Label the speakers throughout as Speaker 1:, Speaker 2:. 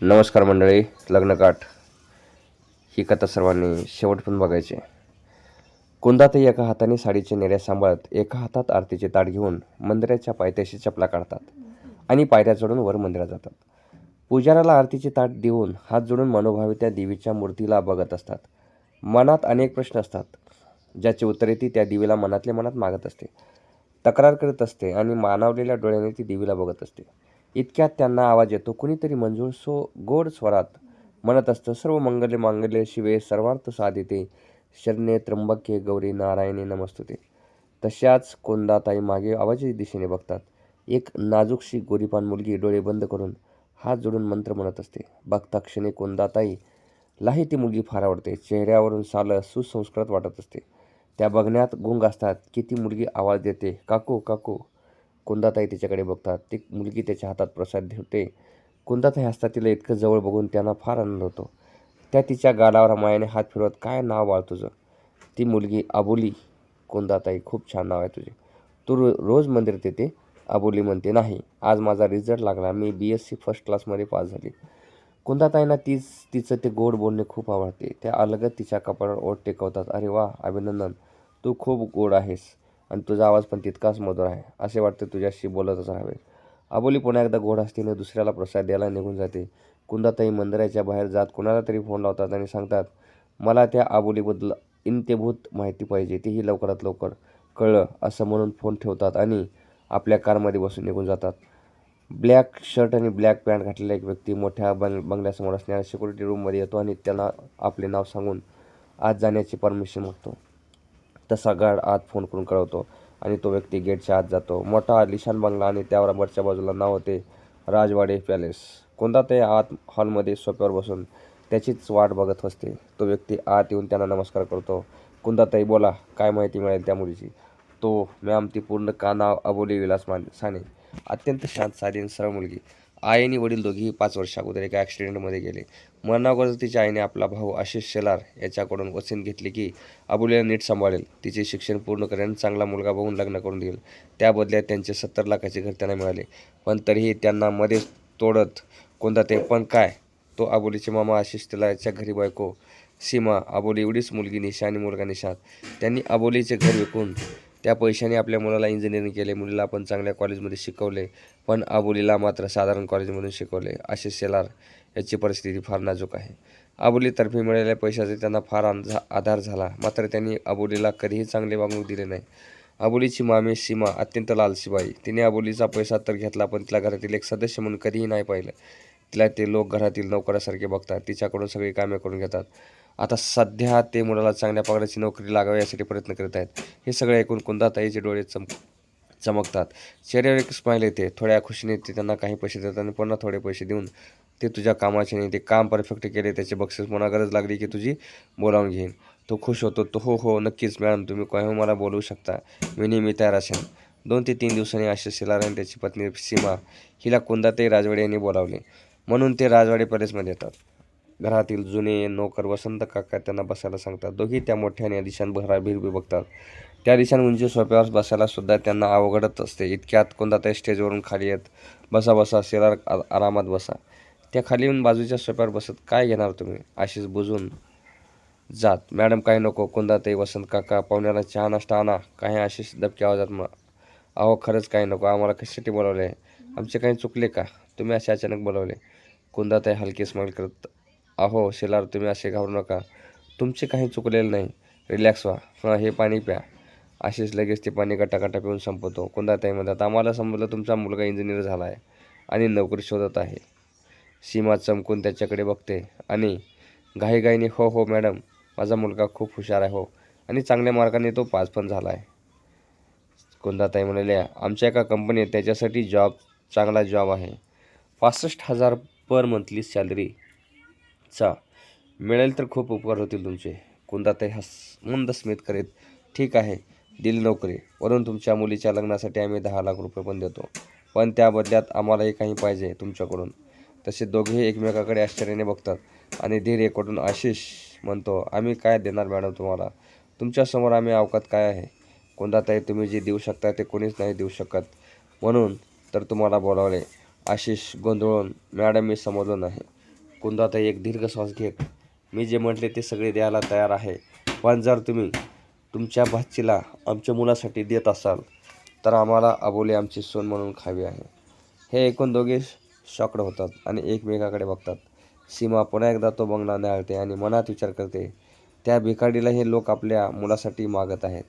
Speaker 1: नमस्कार मंडळी. लग्नकाठ ही कथा सर्वांनी शेवटपर्यंत बघायची. कुंदाताई एका हाताने साडीचे नेऱ्या सांभाळत एका हातात आरतीचे ताट घेऊन मंदिराच्या पायथ्याशी चपला काढतात आणि पायऱ्या चढून वर मंदिरात जातात. पुजाऱ्याला आरतीचे ताट देऊन हात जोडून मनोभावे त्या देवीच्या मूर्तीला बघत असतात. मनात अनेक प्रश्न असतात, ज्याचे उत्तरे ती त्या देवीला मनातल्या मनात मागत असते, तक्रार करत असते आणि मानावलेल्या डोळ्याने ती देवीला बघत असते. इतक्यात त्यांना आवाज येतो. कुणीतरी मंजूळ गोड स्वरात म्हणत असतं, सर्व मंगल्य मांगल्य शिवे सर्वार्थ साधिते शरण्ये त्र्यंबके गौरी नारायणी नमस्तुते. तशाच कुंदाताई मागे आवाजाच्या दिशेने बघतात. एक नाजूकशी गोरीपान मुलगी डोळे बंद करून हात जोडून मंत्र म्हणत असते. बघता क्षणी कुंदाताईलाही ती मुलगी फार आवडते. चेहऱ्यावरून सालं सुसंस्कृत वाटत असते. त्या बघण्यात गुंग असतात की ती मुलगी आवाज देते, काकू काकू. कुंदाताई तिच्याकडे बघतात. ती मुलगी त्याच्या हातात प्रसाद ठेवते. कुंदाताई हसतात. तिला इतकं जवळ बघून त्यांना फार आनंद होतो. त्या तिच्या गालावर मायाने हात फिरवत, काय नाव बाळ तुझं? ती मुलगी, अबोली. कुंदाताई, खूप छान नाव आहे तुझे. तू रोज मंदिरात येते? अबोली म्हणते, नाही, आज माझा रिझल्ट लागला. मी BSc फर्स्ट क्लासमध्ये पास झाली. कुंदाताईंना तिचं ते गोड बोलणे खूप आवडते. त्या अलगद तिच्या कपाळावर ओठ टेकवतात. अरे वा, अभिनंदन. तू खूप गोड आहेस आणि तुझा आवाज पण तितकाच मधुर आहे. असे वाटते तुझ्याशी बोलतच राहावे. अबोली पुन्हा एकदा गोड हस्तीने दुसऱ्याला प्रसाद द्यायला निघून जाते. कुंदाताई मंदिराच्या बाहेर जात कोणाला तरी फोन लावतात आणि सांगतात, मला त्या अबोलीबद्दल इत्थंभूत माहिती पाहिजे. तीही लवकरात लवकर. कळलं असं म्हणून फोन ठेवतात आणि आपल्या कारमध्ये बसून निघून जातात. ब्लॅक शर्ट आणि ब्लॅक पॅन्ट घातलेला एक व्यक्ती मोठ्या बंगल्यासमोर असणाऱ्या सिक्युरिटी रूममध्ये येतो आणि त्यांना आपले नाव सांगून आत जाण्याची परमिशन मागतो. तसा गार्ड आत फोन करून कळवतो आणि तो व्यक्ती गेटच्या आत जातो. मोठा आलिशान बंगला आणि त्यावर वरच्या बाजूला नाव होते, राजवाडे पॅलेस. कुंदाताई आत हॉलमध्ये सोफ्यावर बसून त्याचीच वाट बघत असते. तो व्यक्ती आत येऊन त्यांना नमस्कार करतो. कुंदाताई, बोला, काय माहिती मिळेल त्या मुलीची? तो, मॅम, ती पूर्ण का नाव अबोली विलास साने. अत्यंत शांत, साधी आणि सरळ मुलगी. आई आणि वडील दोघेही 5 वर्ष अगोदर एका ॲक्सिडेंटमध्ये गेले. मरणाअगोदर तिच्या आईने आपला भाऊ आशिष शेलार याच्याकडून वचन घेतले की अबोलीला नीट सांभाळेल, तिचे शिक्षण पूर्ण करेल, चांगला मुलगा बघून लग्न करून देईल. त्या बदल्यात त्यांचे 70 लाखाचे घर त्यांना मिळाले. पण तरीही त्यांना मध्येच तोडत कुंदाताई, पण काय? तो अबोलीचे मामा आशिष शेलारच्या घरी बायको सीमा, अबोली एवढीच मुलगी निशा आणि मुलगा निशांत. त्यांनी अबोलीचे घर विकून त्या पैशाने आपल्या मुलाला इंजिनिअरिंग केले. मुलीला आपण चांगल्या कॉलेजमध्ये शिकवले, पण अबोलीला मात्र साधारण कॉलेजमधून शिकवले. आशिष शेलार याची परिस्थिती फार नाजूक आहे. अबोलीतर्फे मिळालेल्या पैशाचे त्यांना फार आधार झाला, मात्र त्यांनी अबोलीला कधीही चांगले वागणूक दिले नाही. अबोलीची मामी सीमा अत्यंत लालची बाई. तिने अबोलीचा पैसा तर घेतला, पण तिला घरातील एक सदस्य म्हणून कधीही नाही पाहिलं. तिला ते लोक घरातील नोकरासारखे बघतात, तिच्याकडून सगळी कामे करून घेतात. आता सध्या ते मुलाला चांगल्या पगाराची नोकरी लागावी यासाठी प्रयत्न करत आहेत. हे सगळे ऐकून कुंदाताईचे डोळे चमकतात. चेहऱ्यावर एक स्माईल येते. थोड्या खुशीने ते त्यांना काही पैसे देतात आणि पुन्हा थोडे पैसे देऊन, ते तुझ्या कामाचे नाही, ते काम परफेक्ट केले, त्याचे बक्षीस पुन्हा गरज लागली की तुझी बोलावून घेईन. तो खुश होतो. तो, हो हो, नक्कीच मॅडम, तुम्ही केव्हा मला बोलवू शकता, मी नेहमी तयार असेन. 2 ते 3 दिवसांनी आशिष शेलार आणि त्याची पत्नी सीमा हिला कुंदाताई राजवाडे यांनी बोलावले. म्हणून ते राजवाडे पॅलेसमध्ये येतात. घरातील जुने नोकर वसंत काका त्यांना बसायला सांगतात. दोघी त्या मोठ्या आणि आलिशान भिरभी बघतात. त्या दिशाने उंची सोफ्यावर बसायला सुद्धा त्यांना अवघडत असते. इतक्यात कुंदाताई स्टेजवरून खाली येत, बसा बसा शेलार, आरामात बसा. त्या खाली येऊन बाजूच्या सोफ्यावर बसत, काय घेणार तुम्ही? आशिष बुजून जात, मॅडम काही नको. कुंदाताई, वसंत काका, पाहुण्याला चहा नाश्ता आणा. काही? आशिष दबक्या आवाजात, अहो खरंच काही नको. आम्हाला कशासाठी बोलावले आहे? आमचे काही चुकले का? तुम्ही असे अचानक बोलावले? कुंदाताई हलके स्माईल करत, अहो शेलार, तुम्ही असे घाबरू नका. तुमचे काही चुकलेलं नाही. रिलॅक्स व्हा. हां, हे पाणी प्या. आशिष लगेच ते पाणी गटागटा पिऊन संपवतो. कुंदाताई म्हणतात, आम्हाला समजलं तुमचा मुलगा इंजिनियर झाला आहे आणि नोकरी शोधत आहे. सीमा चमकून त्याच्याकडे बघते आणि घाईघाईने, हो हो मॅडम, माझा मुलगा खूप हुशार आहे, हो, आणि चांगल्या मार्काने तो पास पण झाला आहे. कुंदाताई म्हणाल्या, आमच्या एका कंपनीत त्याच्यासाठी चांगला जॉब आहे. 65,000 पर मंथली सॅलरीचा मिळेल तर खूप उपकार होतील तुमचे. कुंदाताई मंद स्मित करीत, ठीक आहे, दिली नोकरी. वरून तुमच्या मुलीच्या लग्नासाठी आम्ही 10 लाख रुपये पण देतो, पण त्या बदल्यात आम्हालाही काही पाहिजे तुमच्याकडून. तसे दोघेही एकमेकाकडे आश्चर्याने बघतात आणि धीर एकवटून आशिष म्हणतो, आम्ही काय देणार मॅडम तुम्हाला? तुमच्यासमोर आम्ही अवकात काय आहे? कुंदाताई, तुम्ही जे देऊ शकता ते कोणीच नाही देऊ शकत, म्हणून तर तुम्हाला बोलावले. आशिष गोंधळून, मॅडम, मी समजलो नाही. कुंदाताई एक दीर्घ श्वास घेत, मी जे म्हटले ते सगळे द्यायला तयार आहे, पण जर तुम्ही तुमच्या भाचीला आमच्या मुलासाठी देत असाल तर आम्हाला अबोली आमची सून म्हणून खावी आहे. हे ऐकून दोघे शॉक्ड होतात आणि एकमेकाकडे बघतात. सीमा पुन्हा एकदा तो बंगला न्याहाळते आणि मनात विचार करते, त्या भिकाडीला हे लोक आपल्या मुलासाठी मागत आहेत.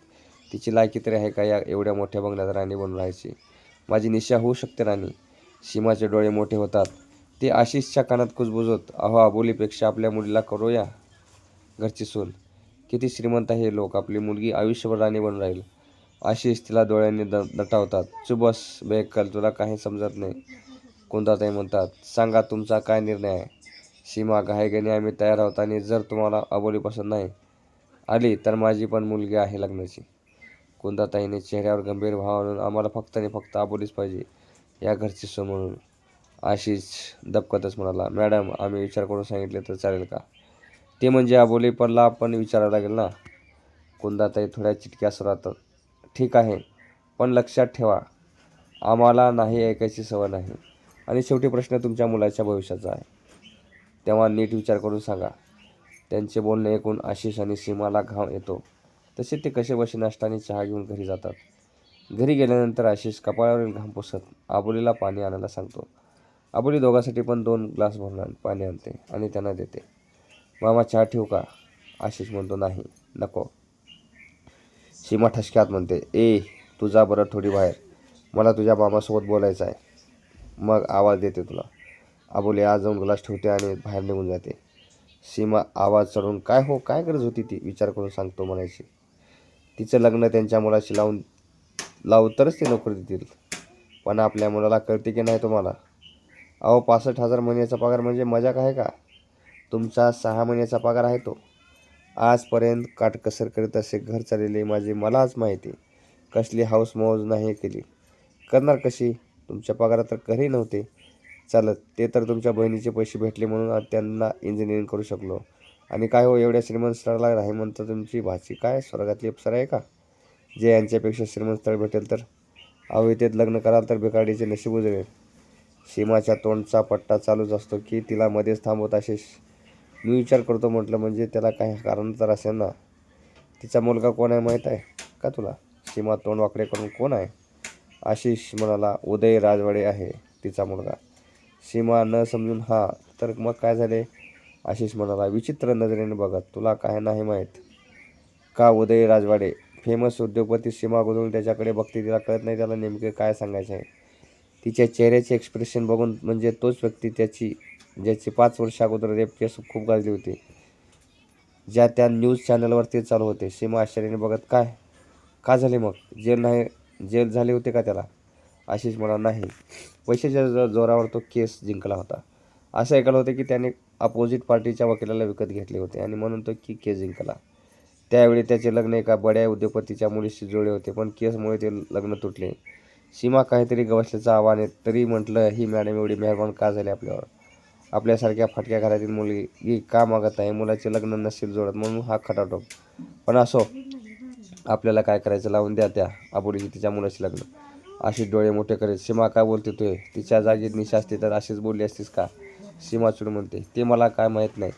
Speaker 1: तिची लायकी तरी आहे का या एवढ्या मोठ्या बंगल्यात राणी बनून राहायची? माझी निशा होऊ शकते राणी. सीमाचे डोळे मोठे होतात. ते आशिषच्या कानात कुजबुजत, अहो अबोलीपेक्षा आपल्या मुलीला करूया घरची सून. किती श्रीमंत आहे हे लोक, आपली मुलगी आयुष्यभर राणी बनून राहील. आशिष तिला डोळ्यांनी दटावतात. चुप बस बेअक्कल, तुला काही समजत नाही. कुंदाताई म्हणतात, सांगा तुमचा काय निर्णय आहे? सीमा घाईघाईने, आम्ही तयार आहोत आणि जर तुम्हाला अबोली पसंत नाही आली तर माझी पण मुलगी आहे लग्नाची. कुंदाताईने चेहऱ्यावर गंभीर भाव आणून, आम्हाला फक्त आणि फक्त अबोलीच पाहिजे या घरची सून म्हणून. आशिष दबकतच म्हणाला, मॅडम आम्ही विचार करून सांगितले तर चालेल का? ते म्हणजे अबोली पडला पण विचारावं लागेल ना. कुंदाताई थोड्या चिटक्या स्वरात, ठीक आहे, पण लक्षात ठेवा आम्हाला नाही ऐकायची सवय नाही. आणि शेवटी प्रश्न तुमच्या मुलाच्या भविष्याचा आहे, तेव्हा नीट विचार करून सांगा. त्यांचे बोलणे ऐकून आशिष आणि सीमाला घाम येतो. तसे ते कसेबसे नाश्ता आणि चहा घेऊन घरी जातात. घरी गेल्यानंतर आशिष कपाळावरील घाम पुसत अबोलीला पाणी आणायला सांगतो. अबोली दोघांसाठी पण 2 ग्लास भरून पाणी आणते आणि त्यांना देते. मामा चहा ठेवू का? आशिष म्हणतो, नाही नको. सीमा ठसक्यात म्हणते, तू जा बरं थोडी बाहेर, मला तुझ्या मामासोबत बोलायचं आहे, मग आवाज देते तुला. अबोली आज जाऊन ग्लास ठेवते आणि बाहेर निघून जाते. सीमा आवाज चढवून, काय हो, काय गरज होती ती विचार करून सांगतो म्हणायची? तिचं लग्न त्यांच्या मुलाशी लावू तरच ते नोकरी देतील. पण आपल्या मुलाला कळते की नाही तुम्हाला? अहो 65,000 महिन्याचा पगार म्हणजे मजाक आहे का? तुमचा 6 महिन्याचा पगार आहे तो. आजपर्यंत काटकसर करीत असे घर चाललेले माझे मलाच माहिती. कसली हाऊस मौज नाही केली. करणार कशी? तुमच्या पगारात तर घरी नव्हते चालत. ते तर तुमच्या बहिणीचे पैसे भेटले म्हणून त्यांना इंजिनिअरिंग करू शकलो. आणि काय हो, एवढ्या श्रीमंत स्थळाला राही म्हणता तुमची भाची काय स्वर्गातली अप्सरा आहे का? जे यांच्यापेक्षा श्रीमंत स्थळ भेटेल तर अवैधतेत लग्न कराल तर भिकाडीचे नशीब उजळेल. सीमाच्या तोंडचा पट्टा चालूच असतो की तिला मध्येच थांबवत आशिष, मी विचार करतो म्हटलं, म्हणजे त्याला काही कारण तर असेल ना. तिचा मुलगा कोण आहे माहीत आहे का तुला? सीमा तोंड वाकडे करून, कोण आहे? आशिष म्हणाला, उदय राजवाडे आहे तिचा मुलगा. सीमा न समजून, हा तर मग काय झाले? आशिष म्हणाला विचित्र नजरेने बघत, तुला काय नाही माहीत का? उदय राजवाडे फेमस उद्योगपती. सीमा गोंधळून त्याच्याकडे बघते. तिला कळत नाही त्याला नेमके काय सांगायचे आहे. तिच्या चेहऱ्याचे एक्सप्रेशन बघून म्हणजे तोच व्यक्ती ज्याची 5 वर्ष अगोदर रेप केस खूप गाजली होती, ज्या त्या न्यूज चॅनलवर ते चालू होते. सीमा आश्चर्याने बघत, काय का झाले मग? जेल झाले होते का त्याला? आशिष म्हणाला, नाही, पैशाच्या जोरावर तो केस जिंकला होता. असं ऐकलं होतं की त्याने अपोजिट पार्टीच्या वकिलाला विकत घेतले होते आणि म्हणून तो केस जिंकला. त्यावेळी त्याचे लग्न एका बड्या उद्योगपतीच्या मुलीशी जुळले होते, पण केसमुळे ते लग्न तुटले. सीमा काहीतरी गवसल्याचं आव्हान तरी म्हटलं, ही मॅडम एवढी मेहरबान का झाली आपल्यावर? आपल्यासारख्या फाटक्या घरातील मुलगी का मागत आहे? मुलाचे लग्न नसेल जोडत म्हणून हा खटाटोप. पण असो, आपल्याला काय करायचं, लावून द्या त्या अबोलीची तिच्या मुलाशी लग्न. आशिष डोळे मोठे करेल, सीमा काय बोलते तू? तिच्या जागी निशा असते तर अशीच बोलली असतीस का? सीमा चिडून म्हणते, ते मला काय माहीत नाही.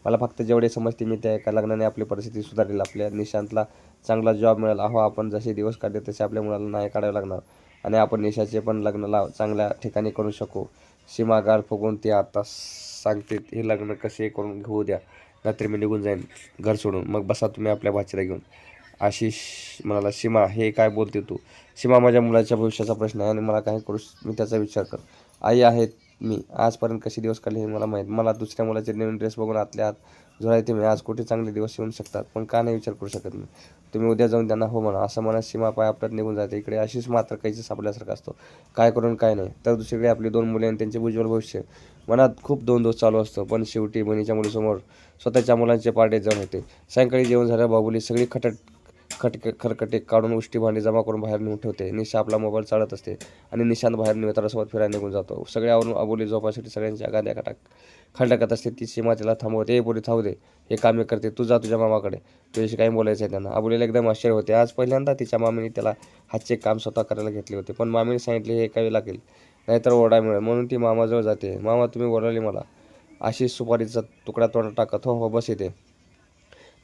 Speaker 1: मला फक्त जेवढे समजते मी त्या एका लग्नाने आपली परिस्थिती सुधारेल. आपल्या निशांतला चांगला जॉब मिळेल. अहो, आपण जसे दिवस काढले तसे आपल्या मुलाला नाही काढावे लागणार आणि आपण निशाचे पण लग्नाला चांगल्या ठिकाणी करू शकू. सीमा गाल फुगून, ती आता सांगते हे लग्न कसे करून घेऊ द्या, नाहीतर मी निघून जाईन घर सोडून. मग बसा तुम्ही आपल्या भाचीला घेऊन. आशिष म्हणाला, सीमा हे काय बोलते तू? सीमा माझ्या मुलाच्या भविष्याचा प्रश्न आहे आणि मला काय करू मी त्याचा विचार कर. आई आहेत मी. आजपर्यंत कसे दिवस काढले हे मला माहीत. मला दुसऱ्या मुलाचे नवीन ड्रेस बघून आतल्या आत झोळायते मी. आज कुठे चांगले दिवस येऊ शकतात, पण का नाही विचार करू शकत मी? तुम्ही उद्या जाऊन त्यांना हो म्हणा. असं म्हणत सीमा पाय आपल्यात निघून जाते. इकडे आशिष मात्र काहीच सापडल्यासारखा असतो. काय करून काय नाही. तर दुसरीकडे आपली 2 मुले आणि त्यांचे उज्ज्वल भविष्य. मनात खूप दोष चालू असतो. पण शेवटी बहिणीच्या मुलीसमोर स्वतःच्या मुलांचे पारडे जण होते. सायंकाळी जेवण झालं. बाबुली सगळी खरकटे काढून उष्टी भांडी जमा करून बाहेर नेऊन ठेवते. निशा आपला मोबाईल चालत असते आणि निशांत बाहेर मित्रासोबत फिरायला निघून जातो. सगळ्यावरून अबोली झोपासाठी सगळ्यांच्या गाद्या खडकत असते. ती सीमा तिला थांबवते, बोली थांबू दे, हे काम मी करते, तू जा तुझ्या मामाकडे, तुझ्याशी काही बोलायचं आहे त्यांना. अबोलीला एकदम आश्चर्य होते. आज पहिल्यांदा तिच्या मामीने त्याला हातचे काम स्वतः करायला घेतले होते. पण मामीने सांगितले हे ऐकावे लागेल, नाहीतर ओरडा मिळेल, म्हणून ती मामाजवळ जाते. मामा तुम्ही बोलावले मला. आशिष सुपारीचा तुकडा तोंडात टाकत हो हो बस येते.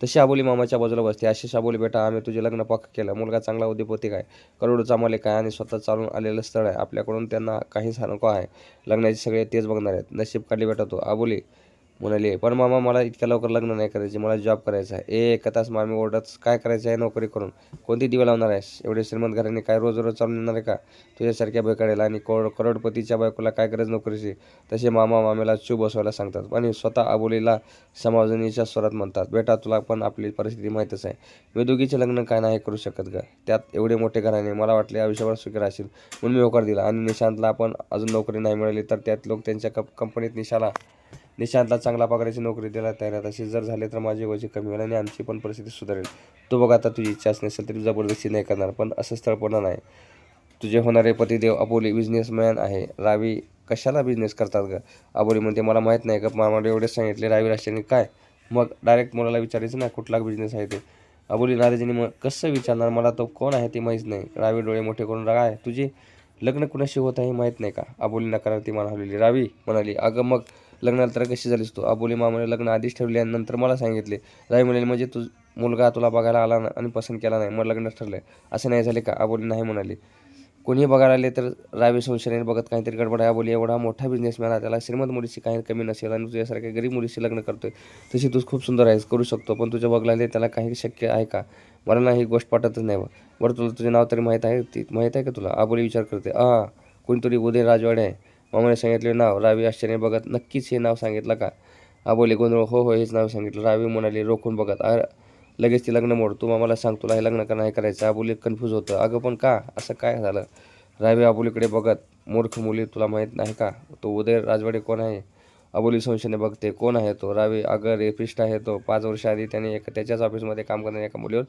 Speaker 1: तशी आबोली मामाच्या बाजूला बसते. आशिष आबोली बेटा आम्ही तुझे लग्न पक्क केलं. मुलगा चांगला उद्योगपती काय, करोडोचा मालिक आहे आणि स्वतः चालून आलेलं स्थळ आहे. आपल्याकडून त्यांना काहीच नको आहे. लग्नाचे सगळे तेच बघणार आहेत. नशीब काढली बेटा तू. आबोली म्हणाली, पण मामा मला इतक्या लवकर लग्न नाही करायचे, मला जॉब करायचा आहे. एक तास मामी ओरडत, काय करायचं आहे नोकरी करून, कोणती दिवा लावणार आहेस? एवढे श्रीमंत घराने काय रोज रोज चालून येणार आहे का तुझ्यासारख्या बेकाडेला? आणि करोडपतीच्या बायकोला काय गरज नोकरीची? तसे मामा मामेला चूप बसवायला सांगतात आणि स्वतः आबोलीला समाजनीच्या स्वरात म्हणतात, बेटा तुला पण आपली परिस्थिती माहीतच आहे. मी दोघीचे लग्न काय नाही करू शकत ग, त्यात एवढे मोठे घराणे. मला वाटले आयुष्यभर सुखी राहशील म्हणून मी होकार दिला. आणि निशांतला पण अजून नोकरी नाही मिळाली तर त्यात लोक त्यांच्या कंपनीत निशांतला चांगला पगाराची नोकरी द्यायला तयार आहेत. अशी जर झाले तर माझी वजन कमी होईल आणि आमची पण परिस्थिती सुधारेल. तू बघ आता तुझी इच्छा नसेल तरी जबरदस्ती नाही करणार, पण असं स्थळ पडणार नाही. तुझे होणारे पतिदेव अबोली बिझनेसमॅन आहे. रावी कशाला बिझनेस करतात ग? अबोली म्हणते, मला माहीत नाही का, मामाला एवढे सांगितले. रावी राष्ट्रीय काय? मग डायरेक्ट मुलाला विचारायचं ना कुठला बिझनेस आहे ते. अबोली नाराजीने, मग कसं विचारणार, मला तो कोण आहे ते माहीत नाही. रावी डोळे मोठे करून, काय तुझे लग्न कुणाशी होत आहे माहीत नाही का? अबोली नकारार्थी मान हलवली. रावी म्हणाली, अगं मग लग्नाला तर कशी झालीस तू? अबोली मामाने लग्न आधीच ठरले आणि नंतर मला सांगितले. रावी म्हणाली, म्हणजे मुलगा तुला बघायला आला आणि पसंत केला नाही, मग लग्नच ठरलंय असं नाही झाले का? अबोली नाही म्हणाली. कोणीही बघायला आले तर रावी संशयाने बघत, काहीतरी गडबड आहे. अबोली, एवढा मोठा बिझनेसमॅन आहे, त्याला श्रीमंत मुलीची काही कमी नसेल आणि तुझ्यासारख्या गरीब मुलीशी लग्न करतोय. तशी तू खूप सुंदर आहेस, करू शकतो, पण तुझ्या बघायला त्याला काही शक्य आहे का? मला नाही, ही गोष्ट पटतच नाही. बरं तुला तुझे नाव तरी माहीत आहे का तुला? अबोली विचार करते. कोणीतरी उदय राजवाडे आहे. मामाने सांगितले नाव. रावी आश्चर्याने बघत, नक्कीच हे नाव सांगितलं का? अबोली गोंधळ, हो हो हेच नाव सांगितलं. रावी म्हणाली रोखून बघत, लगेच ती लग्न मोड. तू मामाला सांग तुला हे लग्न का नाही करायचं. अबोली कन्फ्यूज होतं. अगं पण का, असं काय झालं? रावी अबोलीकडे बघत, मूर्ख मुली, तुला माहीत नाही का तो उदय राजवाडे कोण आहे? अबोली संशयाने बघते, कोण आहे तो? रावी, अगं रेपिस्ट आहे तो. 5 वर्ष आधी त्याने त्याच्याच ऑफिसमध्ये काम करणाऱ्या एका मुलीवर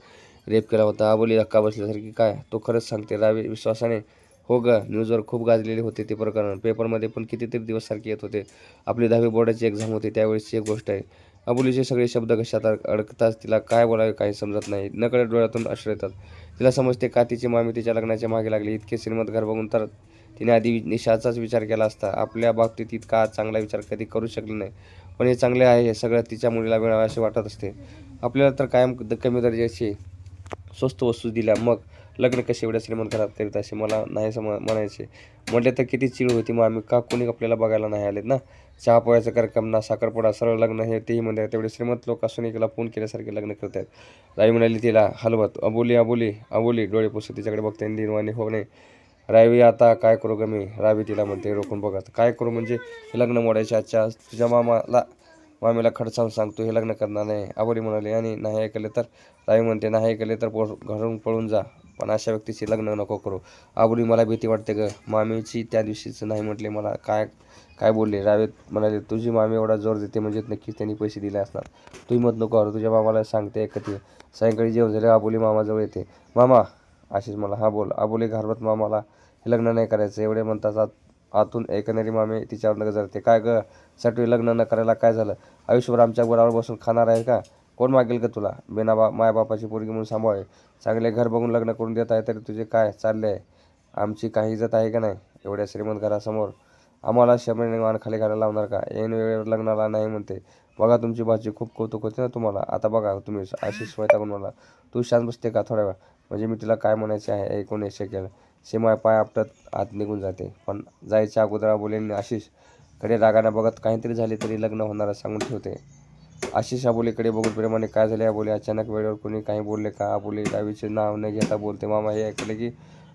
Speaker 1: रेप केला होता. अबोली धक्का बसल्यासारखी, काय तो खरंच सांगते? रावी विश्वासाने, हो ग, न्यूजवर खूप गाजलेले होते ते प्रकरण, पेपरमध्ये पण कितीतरी दिवस सारखे येत होते. आपली 10वी बोर्डाची एक्झाम होती त्यावेळेसची एक गोष्ट आहे. अबोलीचे सगळे शब्द घशात अडकताच तिला काय बोलावे काही समजत नाही. नकळत डोळ्यातून अश्रू येतात. तिला समजते का तिची मामी तिच्या लग्नाच्या मागे लागली. इतके श्रीमंत घर बघून तर तिने आधी निशाचाच विचार केला असता. आपल्या बाबतीत इतका चांगला विचार कधी करू शकले नाही. पण हे चांगले आहे, हे सगळं तिच्या मुलीला मिळावे असे वाटत असते. आपल्याला तर कायम कमी दर्जाची स्वस्त वस्तू दिल्या, मग लग्न कसे एवढ्या श्रीमंत घरात करीत असे मला नाही म्हणायचे. म्हटले तर किती चिड होती मामी, का कोणी आपल्याला बघायला नाही आलेत ना? चहा पोह्याचा कार्यक्रम ना साखरपुडा, सरळ लग्न, हे तेही म्हणतात. तेवढे श्रीमंत लोक असून एकाला फोन केल्यासारखे लग्न करत आहेत. रावी म्हणाली तिला हलवत. अबोली अबोली अबोली डोळे पुसत तिच्याकडे बघते निर्वाणी हो नाही. रावी, आता काय करू ग मी? रावी तिला म्हणते रोखून बघत. काय करू म्हणजे? हे लग्न मोडायचे आजच्या तुझ्या मामीला खडसावून सांगतो हे लग्न करणार नाही. अबोली म्हणाली, आणि नाही ऐकले तर? रावी म्हणते, नाही ऐकले तर घरून पळून जा, पण अशा व्यक्तीची लग्न नको करू. अबोली, मला भीती वाटते ग. मामीची त्या दिवशीच नाही म्हटले मला काय काय बोलले? रावी म्हणाले, तुझी मामी एवढा जोर देते म्हणजे नक्कीच त्यांनी पैसे दिले असणार. तू हिंमत नको करू, तुझ्या मामाला सांगते ऐकते. सायंकाळी जेवण झाले. अबोली मामाजवळ येते. मामा, आशिष मला. हा बोल. अबोली घाबरत, मामाला हे लग्न नाही करायचं एवढे म्हणतात. आतून ऐकणारी मामी तिच्यावर नजरते. काय ग साठी लग्न न करायला काय झालं? आयुष्यभर आमच्या बरोबर बसून खाणार आहे का? कोण मागेल का तुला? मायबापाची पोरगी म्हणून सांभाळ. चांगले घर बघून लग्न करून देत आहे तरी तुझे काय चालले आहे? आमची काही इज्जत आहे का नाही एवढ्या श्रीमंत घरासमोर? आम्हाला शर्मेने मान खाली घालायला लावणार का? ऐन वेळेवर लग्नाला नाही म्हणते. बघा तुमची भाची खूप कौतुक होते ना तुम्हाला, आता बघा तुम्ही. आशिष वैतागून मला, तू शांत बसते का थोड्या वेळ? म्हणजे मी तिला काय म्हणायचे आहे ऐकून हे शकेल. सीमा पाय आपटत आत निघून जाते. पण जायच्या अगोदर अबोलीने आशिष कडे रागाने बघत, काहीतरी झाले तरी लग्न होणार सांगून ठेवते. आशिष अबोलीकडे बघून प्रेमाने, काय झाले अबोली? अचानक वेळेवर कोणी काही बोलले का? अबोली रावीचे नाव न घेता बोलते. मामा हे ऐकले की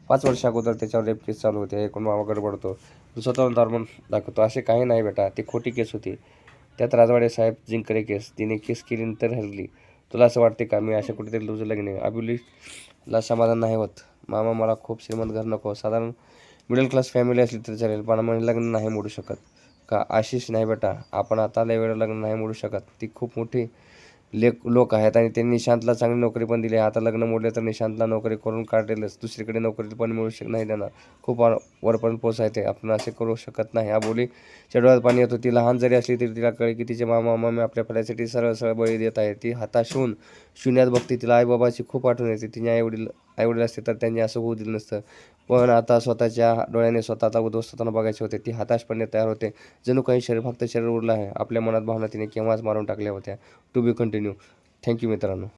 Speaker 1: 5 वर्ष अगोदर त्याच्यावर रेप केस चालू होते. ऐकून मामा गडबडतो. तू स्वतःहून दारमून दाखवतो. असे काही नाही बेटा, ती खोटी केस होती. त्यात राजवाडे साहेब जिंकले केस. तिने केस केली नंतर हरली. तुला असं वाटते का मी अशा कुठेतरी तुझं लग्न? अबोलीला समाधान नाही होत. मामा, मला खूप श्रीमंत घर नको, साधारण मिडल क्लास फॅमिली असली तरी चालेल, पण आम्ही लग्न नाही मोडू शकत का? आशिष, नाही बेटा, आपण आता लय वेळ लग्न नाही मोडू शकत. ती खूप मोठी लोक आहेत आणि त्यांनी निशांतला चांगली नोकरी पण दिली आहे. आता लग्न मोडले तर निशांतला नोकरी करून काढेलच, दुसरीकडे नोकरी पण मिळू नाही देणार. खूप वरपर्यंत पोचायचे, आपण असे करू शकत नाही. अबोलीच्या डोळ्यात पाणी येतो. ती लहान जरी असली तरी तिला कळे की तिचे मामा मामी आपल्या फळ्यासाठी सरळ सरळ बळी देत आहे. ती हताश होऊन शून्यात बघते. तिला आईबाबाची खूप आठवण येते. तिने आईवडील असते तर त्यांनी असं होऊ दिलं नसतं. पण आता स्वतःच्या डोळ्याने स्वतःचा उद्ध्वस्त होताना बघायचे होते. ती हताशपणे तयार होते. जणू काही फक्त शरीर उरलं आहे. आपल्या मनात भावना तिने केव्हाच मारून टाकल्या होत्या. To be continue. थँक्यू मित्रांनो.